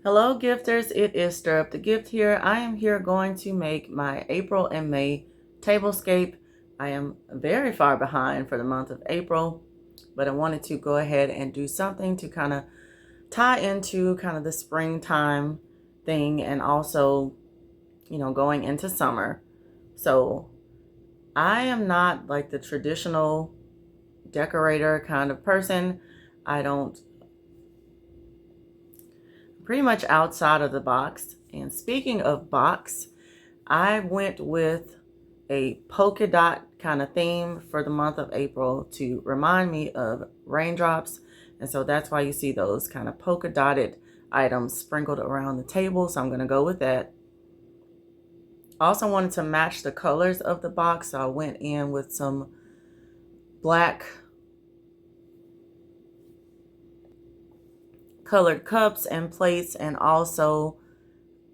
Hello gifters, it is Stir Up the Gift here. I am here going to make my April and May tablescape. I am very far behind for the month of April, but I wanted to go ahead and do something to kind of tie into kind of the springtime thing and also, going into summer. So I am not like the traditional decorator kind of person. I don't pretty much outside of the box. And speaking of box, I went with a polka dot kind of theme for the month of April to remind me of raindrops. And so that's why you see those kind of polka dotted items sprinkled around the table. So I'm going to go with that. I also wanted to match the colors of the box. So I went in with some black colored cups and plates, and also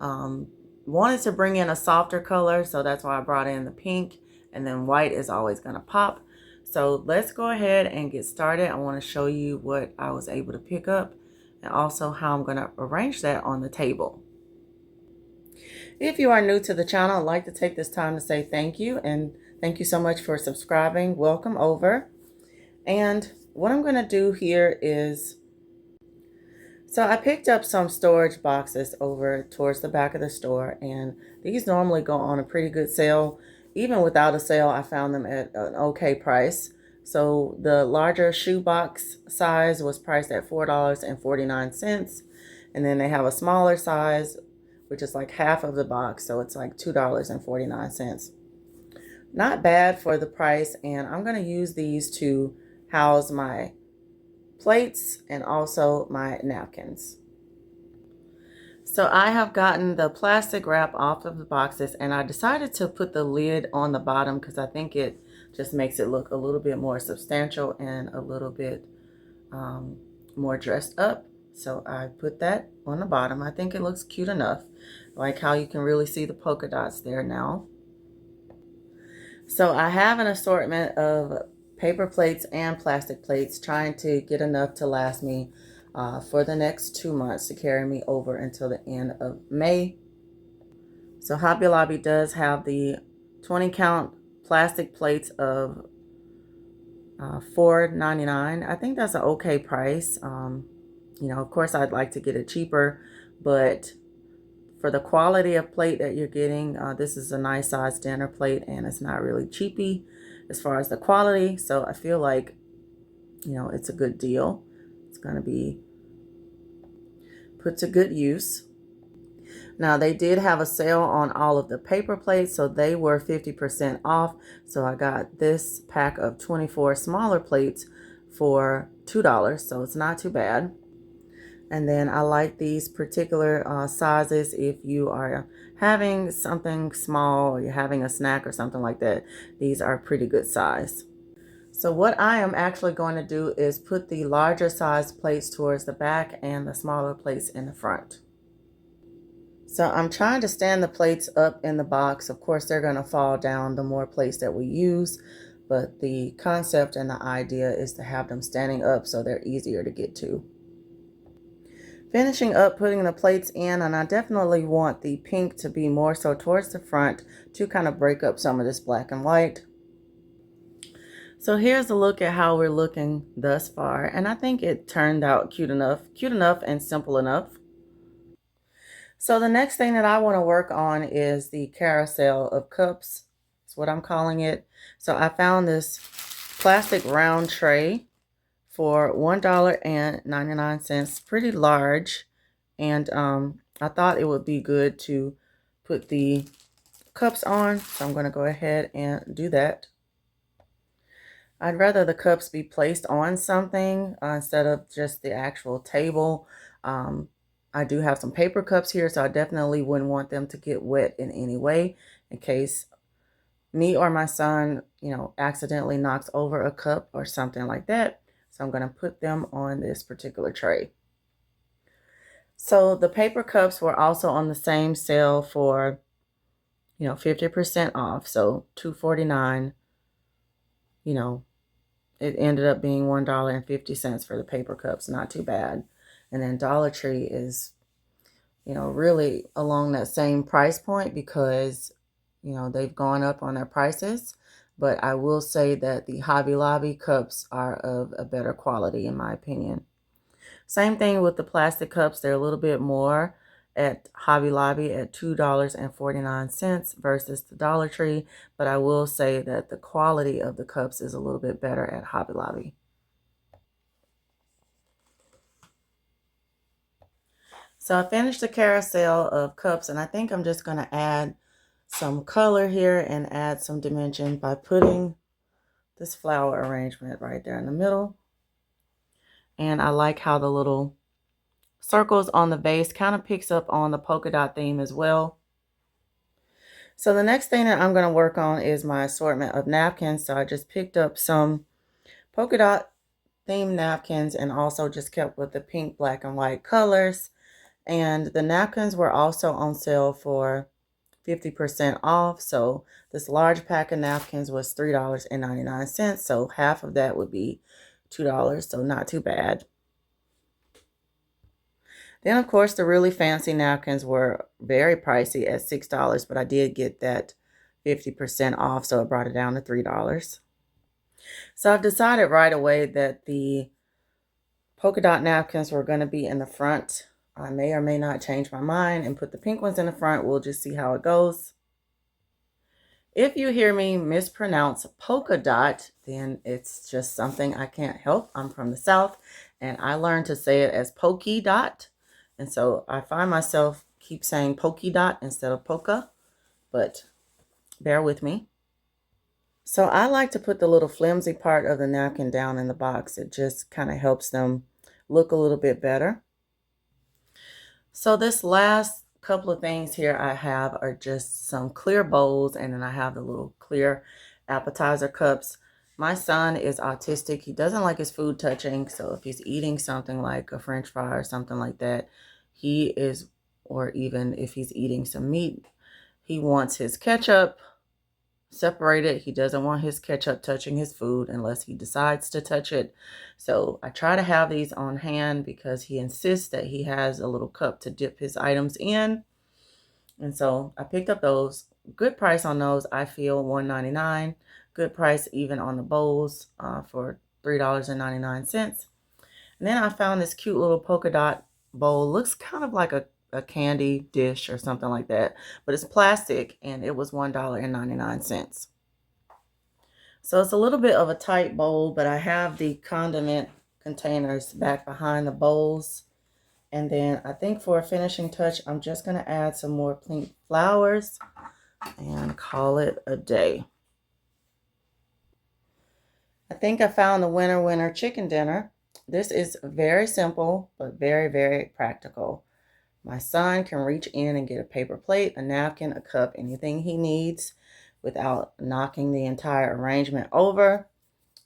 wanted to bring in a softer color, so that's why I brought in the pink, and then white is always going to pop. So let's go ahead and get started. I want to show you what I was able to pick up and also how I'm going to arrange that on the table. If you are new to the channel, I'd like to take this time to say thank you, and thank you so much for subscribing. Welcome over. And what I'm going to do here is, so I picked up some storage boxes over towards the back of the store, and these normally go on a pretty good sale. Even without a sale, I found them at an okay price. So the larger shoebox size was priced at $4.49. And then they have a smaller size, which is like half of the box. So it's like $2.49. Not bad for the price. And I'm going to use these to house my plates and also my napkins. So I have gotten the plastic wrap off of the boxes, and I decided to put the lid on the bottom because I think it just makes it look a little bit more substantial and a little bit more dressed up. So I put that on the bottom. I think it looks cute enough, like how you can really see the polka dots there now. So I have an assortment of paper plates and plastic plates, trying to get enough to last me for the next 2 months, to carry me over until the end of May. So Hobby Lobby does have the 20 count plastic plates of $4.99. I think that's an okay price. Of course I'd like to get it cheaper, but for the quality of plate that you're getting, this is a nice size dinner plate, and it's not really cheapy as far as the quality. So I feel like, it's a good deal. It's going to be put to good use. Now, they did have a sale on all of the paper plates, so they were 50% off. So I got this pack of 24 smaller plates for $2, so it's not too bad. And then I like these particular sizes if you are having something small, or you're having a snack or something like that. These are a pretty good size. So what I am actually going to do is put the larger size plates towards the back and the smaller plates in the front. So I'm trying to stand the plates up in the box. Of course, they're going to fall down the more plates that we use, but the concept and the idea is to have them standing up so they're easier to get to. Finishing up putting the plates in, and I definitely want the pink to be more so towards the front to kind of break up some of this black and white. So here's a look at how we're looking thus far, and I think it turned out cute enough and simple enough. So the next thing that I want to work on is the carousel of cups. That's what I'm calling it. So I found this plastic round tray for $1.99, pretty large, and I thought it would be good to put the cups on, so I'm going to go ahead and do that. I'd rather the cups be placed on something instead of just the actual table. I do have some paper cups here, so I definitely wouldn't want them to get wet in any way, in case me or my son, accidentally knocks over a cup or something like that. So I'm going to put them on this particular tray. So the paper cups were also on the same sale for, 50% off. So $2.49, it ended up being $1.50 for the paper cups. Not too bad. And then Dollar Tree is you know, really along that same price point because, you know, they've gone up on their prices. But I will say that the Hobby Lobby cups are of a better quality in my opinion. Same thing with the plastic cups. They're a little bit more at Hobby Lobby at $2.49 versus the Dollar Tree. But I will say that the quality of the cups is a little bit better at Hobby Lobby. So I finished the carousel of cups, and I think I'm just going to add some color here and add some dimension by putting this flower arrangement right there in the middle. And I like how the little circles on the base kind of picks up on the polka dot theme as well. So the next thing that I'm going to work on is my assortment of napkins. So I just picked up some polka dot themed napkins and also just kept with the pink, black, and white colors. And the napkins were also on sale for 50% off. So this large pack of napkins was $3.99. So half of that would be $2. So not too bad. Then, of course, the really fancy napkins were very pricey at $6, but I did get that 50% off, so it brought it down to $3. So I've decided right away that the polka dot napkins were going to be in the front. I may or may not change my mind and put the pink ones in the front. We'll just see how it goes. If you hear me mispronounce polka dot, then it's just something I can't help. I'm from the South, and I learned to say it as pokey dot. And so I find myself keep saying pokey dot instead of polka, but bear with me. So I like to put the little flimsy part of the napkin down in the box. It just kind of helps them look a little bit better. So this last couple of things here I have are just some clear bowls, and then I have the little clear appetizer cups. My son is autistic. He doesn't like his food touching. So if he's eating something like a French fry or something like that, or even if he's eating some meat, he wants his ketchup separated. He doesn't want his ketchup touching his food unless he decides to touch it. So I try to have these on hand because he insists that he has a little cup to dip his items in. And so I picked up those. Good price on those. I feel $1.99. Good price even on the bowls for $3.99. And then I found this cute little polka dot bowl. Looks kind of like a candy dish or something like that. But it's plastic and it was $1.99. So it's a little bit of a tight bowl, but I have the condiment containers back behind the bowls. And then I think for a finishing touch, I'm just going to add some more pink flowers and call it a day. I think I found the winner chicken dinner. This is very simple, but very, very practical. My son can reach in and get a paper plate, a napkin, a cup, anything he needs without knocking the entire arrangement over.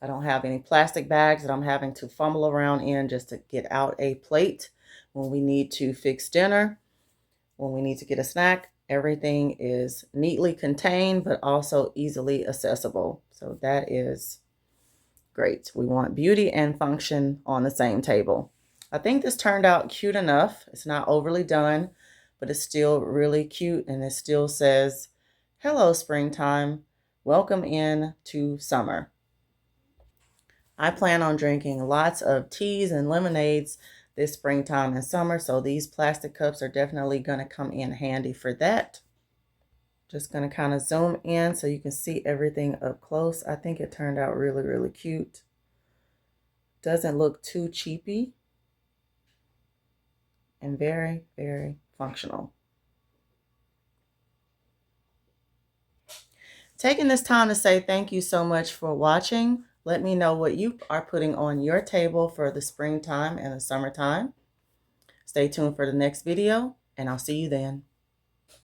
I don't have any plastic bags that I'm having to fumble around in just to get out a plate when we need to fix dinner, when we need to get a snack. Everything is neatly contained, but also easily accessible. So that is great. We want beauty and function on the same table. I think this turned out cute enough. It's not overly done, but it's still really cute. And it still says, "Hello, springtime. Welcome in to summer." I plan on drinking lots of teas and lemonades this springtime and summer, so these plastic cups are definitely going to come in handy for that. Just going to kind of zoom in so you can see everything up close. I think it turned out really, really cute. Doesn't look too cheapy and very, very functional. Taking this time to say thank you so much for watching. Let me know what you are putting on your table for the springtime and the summertime. Stay tuned for the next video, and I'll see you then.